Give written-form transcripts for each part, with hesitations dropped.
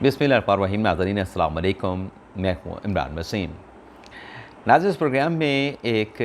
बिस्मिल्लाहिर्रहमानिर्रहीम। नाज़रीन अस्सलाम वालेकुम, मैं हूँ इमरान वसीम। नाज़रीन, इस प्रोग्राम में एक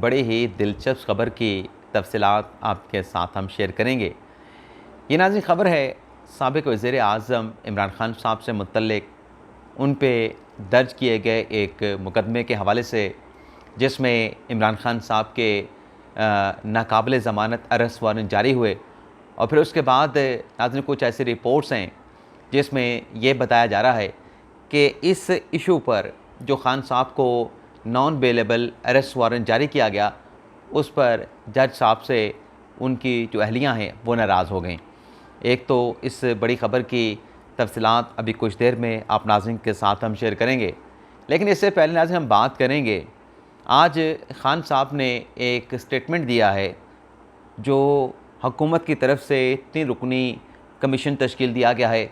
बड़े ही दिलचस्प ख़बर की तफ़सीलात आपके साथ हम शेयर करेंगे। ये नाज़रीन ख़बर है साबिक़ वज़ीर आज़म इमरान ख़ान साहब से मुतल्लिक़ उन पे दर्ज किए गए एक मुकदमे के हवाले से, जिसमें इमरान ख़ान साहब के नाकाबिल ज़मानत अरेस्ट वारंट जारी हुए। और फिर उसके बाद नाज़रीन कुछ ऐसी रिपोर्ट्स हैं जिसमें ये बताया जा रहा है कि इस इशू पर जो ख़ान साहब को नॉन बेलेबल अरेस्ट वारंट जारी किया गया, उस पर जज साहब से उनकी जो अहलियाँ हैं वो नाराज़ हो गईं। एक तो इस बड़ी ख़बर की तफ़सीलात अभी कुछ देर में आप नाज़रीन के साथ हम शेयर करेंगे, लेकिन इससे पहले नाज़रीन हम बात करेंगे, आज ख़ान साहब ने एक स्टेटमेंट दिया है जो हुकूमत की तरफ से 3 रुकनी कमीशन तश्कील दिया गया है,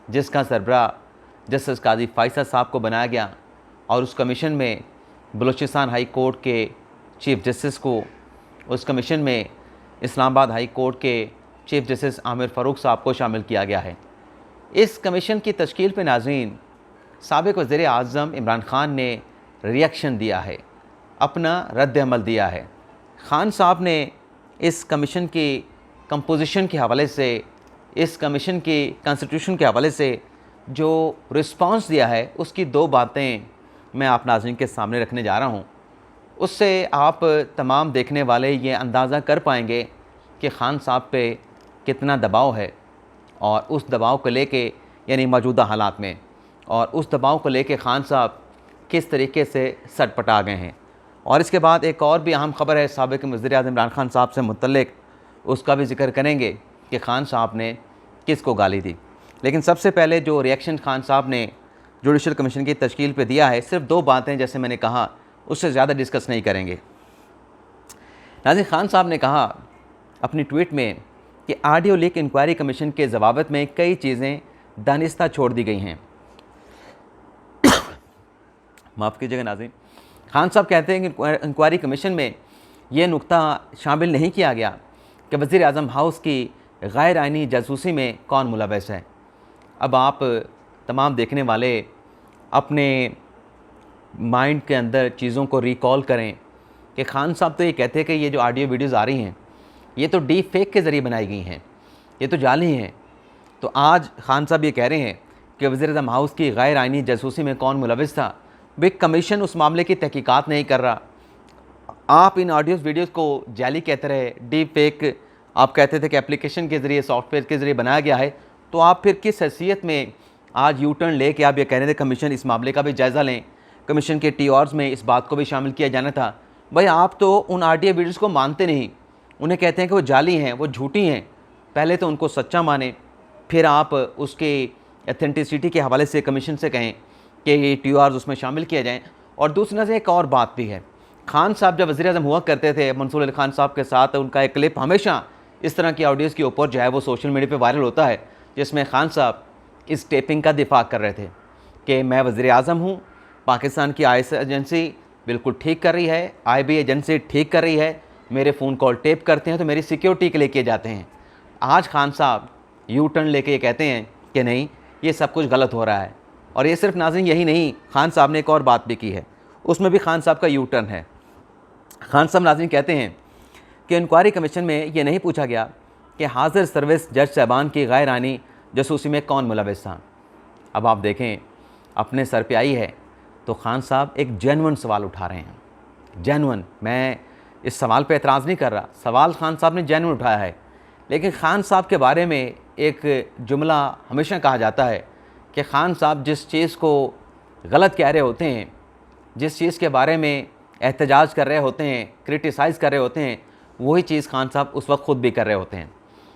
जिसका सरबराह जस्टिस काज़ी फ़ाइज़ साहब को बनाया गया। और उस कमीशन में बलूचिस्तान हाई कोर्ट के चीफ़ जस्टिस को, उस कमीशन में इस्लामाबाद हाई कोर्ट के चीफ़ जस्टिस आमिर फ़ारूक साहब को शामिल किया गया है। इस कमीशन की तश्कील पे नाज़रीन साबिक़ वज़ीर आज़म इमरान ख़ान ने रिएक्शन दिया है, अपना रद्द अमल दिया है। ख़ान साहब ने इस कमीशन की कंपोजिशन के हवाले से, इस कमीशन की कॉन्स्टिट्यूशन के हवाले से जो रिस्पांस दिया है, उसकी 2 बातें मैं आप नाज़रीन के सामने रखने जा रहा हूँ। उससे आप तमाम देखने वाले ये अंदाज़ा कर पाएंगे कि ख़ान साहब पे कितना दबाव है, और उस दबाव को लेके, यानी मौजूदा हालात में, और उस दबाव को लेके ख़ान साहब किस तरीके से सटपटा गए हैं। और इसके बाद एक और भी अहम ख़बर है साबिक़ वज़ीर आज़म इमरान ख़ान साहब से मुतल्लिक़, उसका भी ज़िक्र करेंगे कि ख़ान साहब ने किसको गाली दी। लेकिन सबसे पहले जो रिएक्शन ख़ान साहब ने जुडिशल कमीशन की तश्कील पे दिया है, सिर्फ 2 बातें, जैसे मैंने कहा, उससे ज़्यादा डिस्कस नहीं करेंगे। नाज़रीन, ख़ान साहब ने कहा अपनी ट्वीट में कि ऑडियो लीक इंक्वायरी कमीशन के ज़वाबत में कई चीज़ें दानिस्ता छोड़ दी गई हैं। माफ़ कीजिएगा नाज़रीन। ख़ान साहब कहते हैं कि इंक्वायरी कमीशन में ये नुक्ता शामिल नहीं किया गया कि वज़ीर आज़म हाउस की गैर आइनी जासूसी में कौन मुलव्वस है। अब आप तमाम देखने वाले अपने माइंड के अंदर चीज़ों को रिकॉल करें कि ख़ान साहब तो ये कहते हैं कि ये जो ऑडियो वीडियोज़ आ रही हैं, ये तो डीप फेक के ज़रिए बनाई गई हैं, ये तो जाली हैं। तो आज ख़ान साहब ये कह रहे हैं कि वज़ीर आज़म हाउस की गैर आइनी जासूसी में कौन मुलव्वस था। भाई, कमीशन उस मामले की तहकीकात नहीं कर रहा। आप इन ऑडियोज़ वीडियोज़ को जाली कहते रहे, डीप फेक आप कहते थे कि एप्लीकेशन के ज़रिए, सॉफ्टवेयर के ज़रिए बनाया गया है, तो आप फिर किस हैसियत में आज यू टर्न ले के आप ये कह रहे थे कमीशन इस मामले का भी जायज़ा लें, कमीशन के TORs में इस बात को भी शामिल किया जाना था। भाई, आप तो उन ऑडियो वीडियोज़ को मानते नहीं, उन्हें कहते हैं कि वो जाली हैं, वो झूठी हैं। पहले तो उनको सच्चा माने, फिर आप उसके एथेंटिसिटी के हवाले से कमीशन से कहें कि ये TORs उसमें शामिल किए जाएँ। और दूसरी नज़र एक और बात भी है, ख़ान साहब जब वज़ीर आज़म हुआ करते थे, मंसूर अली ख़ान साहब के साथ उनका एक क्लिप हमेशा इस तरह की ऑडियोज़ के ऊपर जो है वो सोशल मीडिया पे वायरल होता है, जिसमें ख़ान साहब इस टेपिंग का दिफा कर रहे थे कि मैं वज़ीर आज़म हूँ, पाकिस्तान की IS एजेंसी बिल्कुल ठीक कर रही है, IB एजेंसी ठीक कर रही है, मेरे फ़ोन कॉल टेप करते हैं तो मेरी सिक्योरिटी के लिए किए जाते हैं। आज ख़ान साहब यू टर्न लेके ये कहते हैं कि नहीं, ये सब कुछ गलत हो रहा है। और ये सिर्फ नाज़रीन यही नहीं, ख़ान साहब ने एक और बात भी की है, उसमें भी ख़ान साहब का यू टर्न है। ख़ान साहब नाज़रीन कहते हैं कि इंक्वायरी कमीशन में ये नहीं पूछा गया कि हाज़िर सर्विस जज साहबान की गैर आइनी जासूसी में कौन मुलव्वस था। अब आप देखें, अपने सर पे आई है तो ख़ान साहब एक जेन्युइन सवाल उठा रहे हैं। जेन्युइन, मैं इस सवाल पे एतराज़ नहीं कर रहा, सवाल ख़ान साहब ने जेन्युइन उठाया है। लेकिन ख़ान साहब के बारे में एक जुमला हमेशा कहा जाता है कि ख़ान साहब जिस चीज़ को गलत कह रहे होते हैं, जिस चीज़ के बारे में एहतजाज कर रहे होते हैं, क्रिटिसाइज़ कर रहे होते हैं, वही चीज़ ख़ान साहब उस वक्त ख़ुद भी कर रहे होते हैं।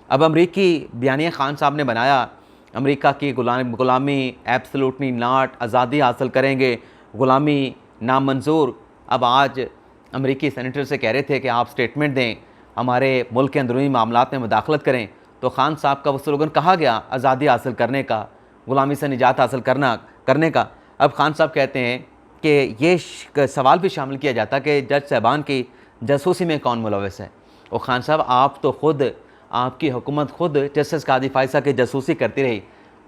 अब अमरीकी बयानिया ख़ान साहब ने बनाया, अमेरिका की ग़ुलामी एब्सोल्युटली नॉट, आज़ादी हासिल करेंगे, ग़ुलामी नामंजूर। अब आज अमेरिकी सेनेटर से कह रहे थे कि आप स्टेटमेंट दें, हमारे मुल्क के अंदरूनी मामलात में मुदाखलत करें, तो ख़ान साहब का वो स्लोगन कहा गया, आज़ादी हासिल करने का, ग़ुलामी से निजात हासिल करने का। अब ख़ान साहब कहते हैं कि ये सवाल भी शामिल किया जाता कि जज साहबान की जासूसी में कौन मुलव्वस है। और ख़ान साहब, आप तो ख़ुद, आपकी हुकूमत खुद जस्टिस काज़ी फ़ाइज़ की जासूसी करती रही,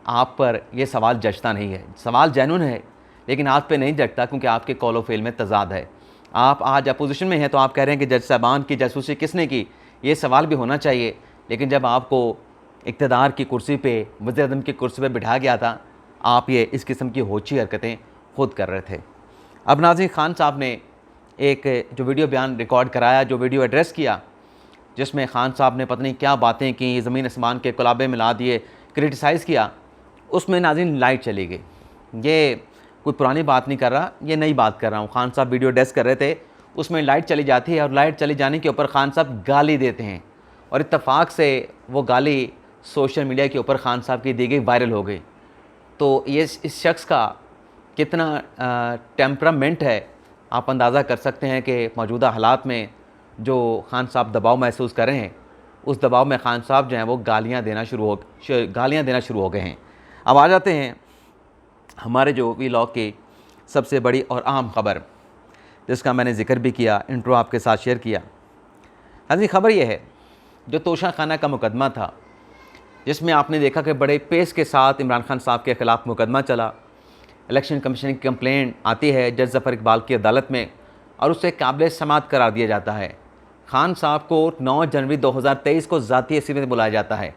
आप पर यह सवाल जचता नहीं है। सवाल जेन्युइन है लेकिन आप पे नहीं जचता क्योंकि आपके कौल व फ़ेल में तज़ाद है। आप आज अपोजिशन में हैं तो आप कह रहे हैं कि जज साहबान की जासूसी किसने की, ये सवाल भी होना चाहिए। लेकिन जब आपको इक़्तिदार की कुर्सी पे, वज़ीर-ए-आज़म की कुर्सी पे बिठाया गया था, आप ये इस किस्म की होची हरकतें खुद कर रहे थे। अब नाज़रीन, खान साहब ने एक जो वीडियो बयान रिकॉर्ड कराया, जो वीडियो एड्रेस किया, जिसमें खान साहब ने पता नहीं क्या बातें की, ज़मीन आसमान के कुलाबे मिला दिए, क्रिटिसाइज़ किया, उसमें नाज़रीन लाइट चली गई। ये कोई पुरानी बात नहीं कर रहा, ये नई बात कर रहा हूँ। खान साहब वीडियो एड्रेस कर रहे थे, उसमें लाइट चली जाती है और लाइट चले जाने के ऊपर खान साहब गाली देते हैं और इत्तेफाक से वो गाली सोशल मीडिया के ऊपर खान साहब की दी गई, वायरल हो गई। तो ये इस शख्स का कितना टेम्परामेंट है, आप अंदाज़ा कर सकते हैं कि मौजूदा हालात में जो खान साहब दबाव महसूस कर रहे हैं, उस दबाव में खान साहब जो हैं वो गालियाँ देना शुरू हो गए हैं। अब आ जाते हैं हमारे जो वीलॉग की सबसे बड़ी और अहम ख़बर, जिसका मैंने ज़िक्र भी किया, इंट्रो आपके साथ शेयर किया। हाजी ख़बर यह है, जो तोशा खाना का मुकदमा था, जिसमें आपने देखा कि बड़े पेस के साथ इमरान खान साहब के ख़िलाफ़ मुकदमा चला। इलेक्शन कमीशन की कंप्लेंट आती है जज ज़फ़र इकबाल की अदालत में और उसे काबिल समाअत करार दिया जाता है। खान साहब को 9 जनवरी 2023 को ज़ाती हैसियत में बुलाया जाता है।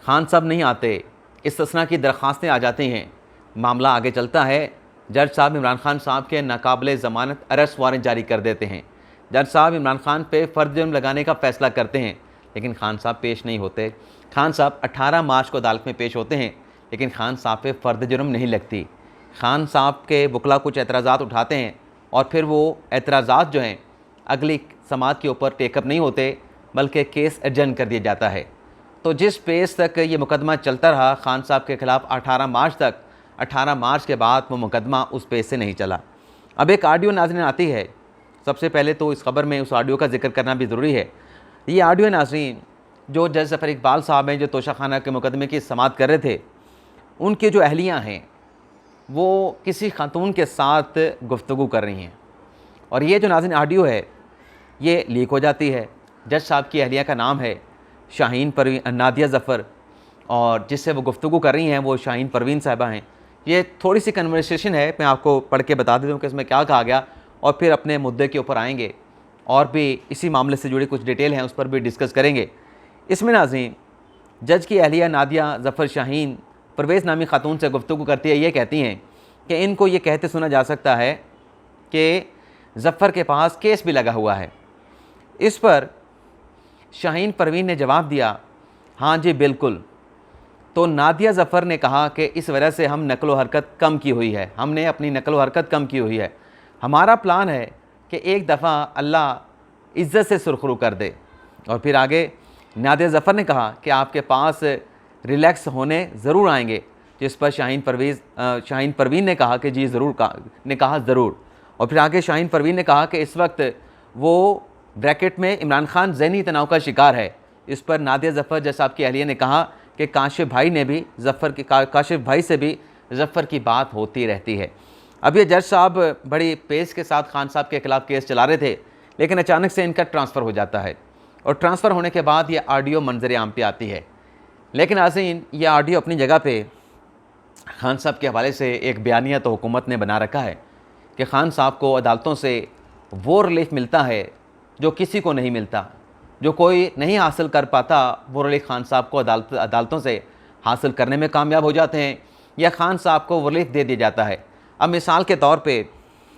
खान साहब नहीं आते, इस्तिस्ना की दरख्वास्तें आ जाती हैं, मामला आगे चलता है। जज साहब इमरान खान साहब के नाकाबिले ज़मानत अरेस्ट वारंट जारी कर देते हैं। जज साहब इमरान खान पे फ़र्द जुर्म लगाने का फ़ैसला करते हैं, लेकिन खान साहब पेश नहीं होते। खान साहब 18 मार्च को अदालत में पेश होते हैं, लेकिन खान साहब पे फ़र्द जुर्म नहीं लगती। खान साहब के वकला कुछ एतराज़ात उठाते हैं और फिर वो एतराज़ात जो हैं अगली समाअत के ऊपर टेकअप नहीं होते, बल्कि केस एडजर्न कर दिया जाता है। तो जिस पेस तक ये मुकदमा चलता रहा खान साहब के ख़िलाफ़ 18 मार्च तक, 18 मार्च के बाद वो मुकदमा उस पेस से नहीं चला। अब एक ऑडियो नाज़रीन आती है, सबसे पहले तो इस खबर में उस ऑडियो का जिक्र करना भी ज़रूरी है। ये ऑडियो नाज़रीन जो जज ज़फ़र इकबाल साहब हैं, जो तोशा खाना के मुकदमे की समाअत कर रहे थे, उनके जो अहलियाँ हैं वो किसी खातून के साथ गुफ्तगू कर रही हैं और ये जो नाज़रीन ऑडियो है ये लीक हो जाती है। जज साहब की अहलिया का नाम है शाहीन परवीन, नादिया ज़फ़र, और जिससे वो गुफ्तगू कर रही हैं वो शाहीन परवीन साहिबा हैं। ये थोड़ी सी कन्वर्सेशन है, मैं आपको पढ़ के बता देता हूँ कि इसमें क्या कहा गया और फिर अपने मुद्दे के ऊपर आएंगे और भी इसी मामले से जुड़ी कुछ डिटेल हैं उस पर भी डिस्कस करेंगे। इसमें नाज़रीन जज की अहलिया नादिया ज़फ़र शाहीन परवेज़ नामी खातून से गुफ्तगू करती है। ये कहती हैं कि इनको ये कहते सुना जा सकता है कि ज़फ़र के पास केस भी लगा हुआ है। इस पर शाहीन परवीन ने जवाब दिया, हाँ जी बिल्कुल। तो नादिया ज़फ़र ने कहा कि इस वजह से हम नकलो हरकत कम की हुई है, हमने अपनी नकलो हरकत कम की हुई है। हमारा प्लान है कि एक दफ़ा अल्लाह इज़्ज़त से सुरखरू कर दे। और फिर आगे नादिया ज़फ़र ने कहा कि आपके पास रिलैक्स होने ज़रूर आएंगे, जिस पर शाहीन परवीन ने कहा कि जी ज़रूर, कहा ज़रूर। और फिर आगे शाहीन परवीन ने कहा कि इस वक्त वो ब्रैकेट में इमरान खान ज़हनी तनाव का शिकार है। इस पर नादिया ज़फ़र जैसा आपकी अहलिया ने कहा कि काशिफ़ भाई ने भी काशिफ़ भाई से भी ज़फ़र की बात होती रहती है। अब ये जज साहब बड़ी पेस के साथ खान साहब के ख़िलाफ़ केस चला रहे थे, लेकिन अचानक से इनका ट्रांसफ़र हो जाता है और ट्रांसफ़र होने के बाद ये ऑडियो मंजर आम पे आती है। लेकिन नाज़रीन ये ऑडियो अपनी जगह पे खान साहब के हवाले से एक बयानिया तो हुकूमत ने बना रखा है कि खान साहब को अदालतों से वो रिलीफ मिलता है जो किसी को नहीं मिलता, जो कोई नहीं हासिल कर पाता वो रिलीफ खान साहब को अदालतों से हासिल करने में कामयाब हो जाते हैं या खान साहब को वो रिलीफ दे दिया जाता है। अब मिसाल के तौर पे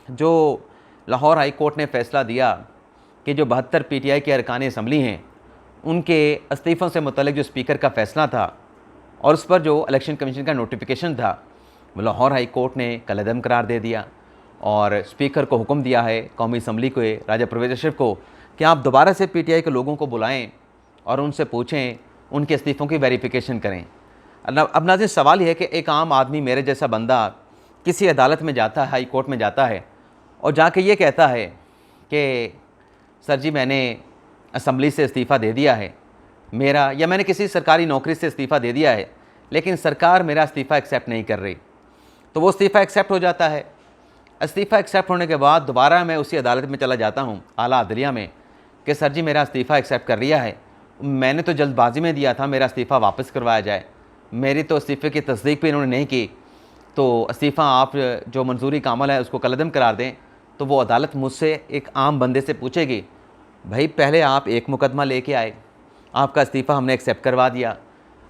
जो लाहौर हाई कोर्ट ने फ़ैसला दिया कि जो 72 PTI के अरकान असम्बली हैं उनके इस्तीफ़ों से मुतल्लिक जो स्पीकर का फ़ैसला था और उस पर जो इलेक्शन कमीशन का नोटिफिकेशन था, वो लाहौर हाई कोर्ट ने कलअदम करार दे दिया और स्पीकर को हुक्म दिया है कौमी असम्बली को, राजा परवेज़ अशरफ को, कि आप दोबारा से PTI के लोगों को बुलाएं और उनसे पूछें, उनके इस्तीफ़ों की वेरिफिकेशन करें। अब नाज़रीन सवाल यह है कि एक आम आदमी मेरे जैसा बंदा किसी अदालत में जाता है, हाई कोर्ट में जाता है और जाके ये कहता है कि सर जी मैंने असम्बली से इस्तीफ़ा दे दिया है मेरा, या मैंने किसी सरकारी नौकरी से इस्तीफ़ा दे दिया है लेकिन सरकार मेरा इस्तीफ़ा एक्सेप्ट नहीं कर रही। तो वो इस्तीफ़ा एक्सेप्ट हो जाता है। इस्तीफ़ा एक्सेप्ट होने के बाद दोबारा मैं उसी अदालत में चला जाता हूँ, आला अदलिया में, कि सर जी मेरा इस्तीफ़ा एक्सेप्ट कर लिया है, मैंने तो जल्दबाजी में दिया था, मेरा इस्तीफ़ा वापस करवाया जाए। मेरी तो इस्तीफ़े की तस्दीक भी इन्होंने नहीं की, तो इस्तीफ़ा आप जो मंजूरी का अमल है उसको कलअदम करार दें। तो वो अदालत मुझसे एक आम बंदे से पूछेगी, भाई पहले आप एक मुकदमा लेके आए, आपका इस्तीफ़ा हमने एक्सेप्ट करवा दिया,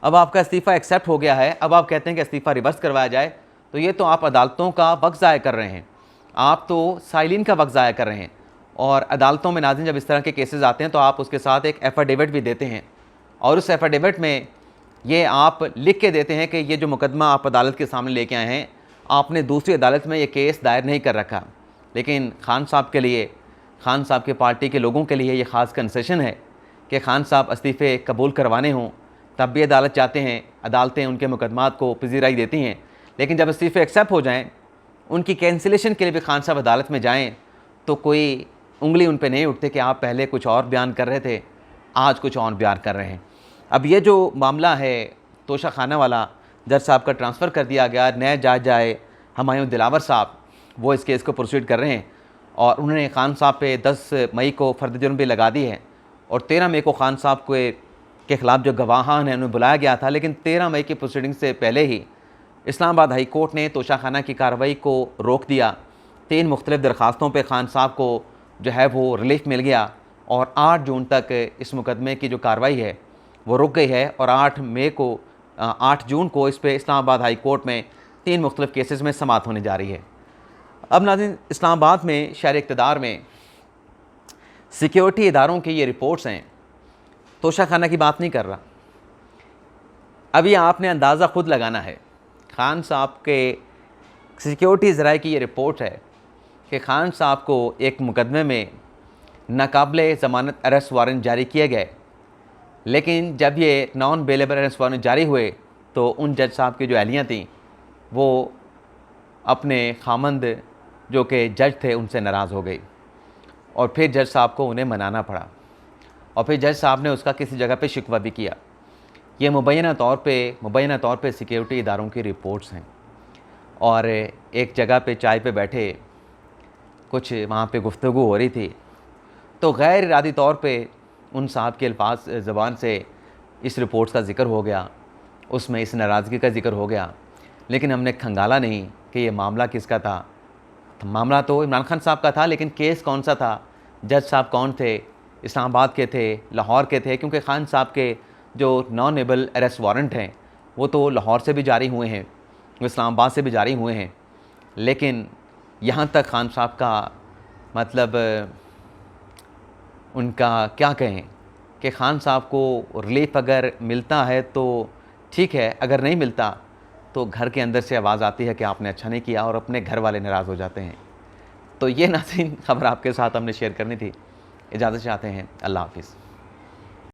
अब आपका इस्तीफ़ा एक्सेप्ट हो गया है, अब आप कहते हैं कि इस्तीफ़ा रिवर्स करवाया जाए। तो ये तो आप अदालतों का वक्त ज़ाया कर रहे हैं, आप तो साइलिन का वक्त ज़ाया कर रहे हैं। और अदालतों में नाज़रीन जब इस तरह के केसेस आते हैं तो आप उसके साथ एक एफिडेविट भी देते हैं, और उस एफिडेविट में ये आप लिख के देते हैं कि ये जो मुकदमा आप अदालत के सामने लेके आए हैं, आपने दूसरी अदालत में ये केस दायर नहीं कर रखा। लेकिन खान साहब के लिए, खान साहब की पार्टी के लोगों के लिए ये ख़ास कंसेशन है कि खान साहब इस्तीफ़े कबूल करवाने हों तब भी अदालत जाते हैं, अदालतें उनके मुकदमात को पजीराई देती हैं। लेकिन जब इस्तीफ़े एक्सेप्ट हो जाएँ, उनकी कैंसिलेशन के लिए भी खान साहब अदालत में जाएँ तो कोई उंगली उन पे नहीं उठते कि आप पहले कुछ और बयान कर रहे थे, आज कुछ और बयान कर रहे हैं। अब ये जो मामला है तोशा खाना वाला, जज साहब का ट्रांसफ़र कर दिया गया, नए जज आए हुमायूं दिलावर साहब, वो इस केस को प्रोसीड कर रहे हैं और उन्होंने खान साहब पे 10 मई को फर्द जुर्म भी लगा दी है और 13 मई को खान साहब के ख़िलाफ़ जो गवाहान हैं उन्हें बुलाया गया था। लेकिन 13 मई की प्रोसीडिंग से पहले ही इस्लामाबाद हाई कोर्ट ने तोशा खाना की कार्रवाई को रोक दिया। 3 मुख्तलिफ़ दरख्वास्तों पर खान साहब को जो है वो रिलीफ मिल गया और 8 जून तक इस मुकदमे की जो कार्रवाई है वो रुक गई है और 8 जून को इस पर इस्लामाबाद हाई कोर्ट में 3 मुख्तलिफ़ केसेस में समाअत होने जा रही है। अब नाज़रीन, इस्लामाबाद में शहर इक़्तिदार में सिक्योरिटी इदारों की ये रिपोर्ट्स हैं, तोशा खाना की बात नहीं कर रहा। अभी आपने अंदाज़ा ख़ुद लगाना है, खान साहब के सिक्योरिटी ज़राए की ये रिपोर्ट है कि खान साहब को एक मुकदमे में नाकाबिले ज़मानत अरेस्ट वारंट जारी किए गए, लेकिन जब ये नॉन बेलेबल अरेस्ट वारंट जारी हुए तो उन जज साहब की जो एहलियाँ थीं वो अपने खामंद जो कि जज थे उनसे नाराज़ हो गई और फिर जज साहब को उन्हें मनाना पड़ा और फिर जज साहब ने उसका किसी जगह पे शिकवा भी किया। ये मुबैना तौर पे सिक्योरिटी इदारों की रिपोर्ट्स हैं और एक जगह पे चाय पे बैठे कुछ वहाँ पे गुफ्तगू हो रही थी तो गैर इरादी तौर पे उन साहब के अल्फाज ज़बान से इस रिपोर्ट्स का ज़िक्र हो गया, उसमें इस नाराज़गी का ज़िक्र हो गया, लेकिन हमने खंगाला नहीं कि ये मामला किसका था। मामला तो इमरान खान साहब का था, लेकिन केस कौन सा था, जज साहब कौन थे, इस्लामाबाद के थे, लाहौर के थे, क्योंकि खान साहब के जो नॉन एबल अरेस्ट वारंट हैं वो तो लाहौर से भी जारी हुए हैं, वो इस्लामाबाद से भी जारी हुए हैं। लेकिन यहाँ तक खान साहब का मतलब उनका क्या कहें कि खान साहब को रिलीफ अगर मिलता है तो ठीक है, अगर नहीं मिलता तो घर के अंदर से आवाज़ आती है कि आपने अच्छा नहीं किया और अपने घर वाले नाराज़ हो जाते हैं। तो ये नाज़रीन खबर आपके साथ हमने शेयर करनी थी। इजाज़त चाहते हैं। अल्लाह हाफ़िज़।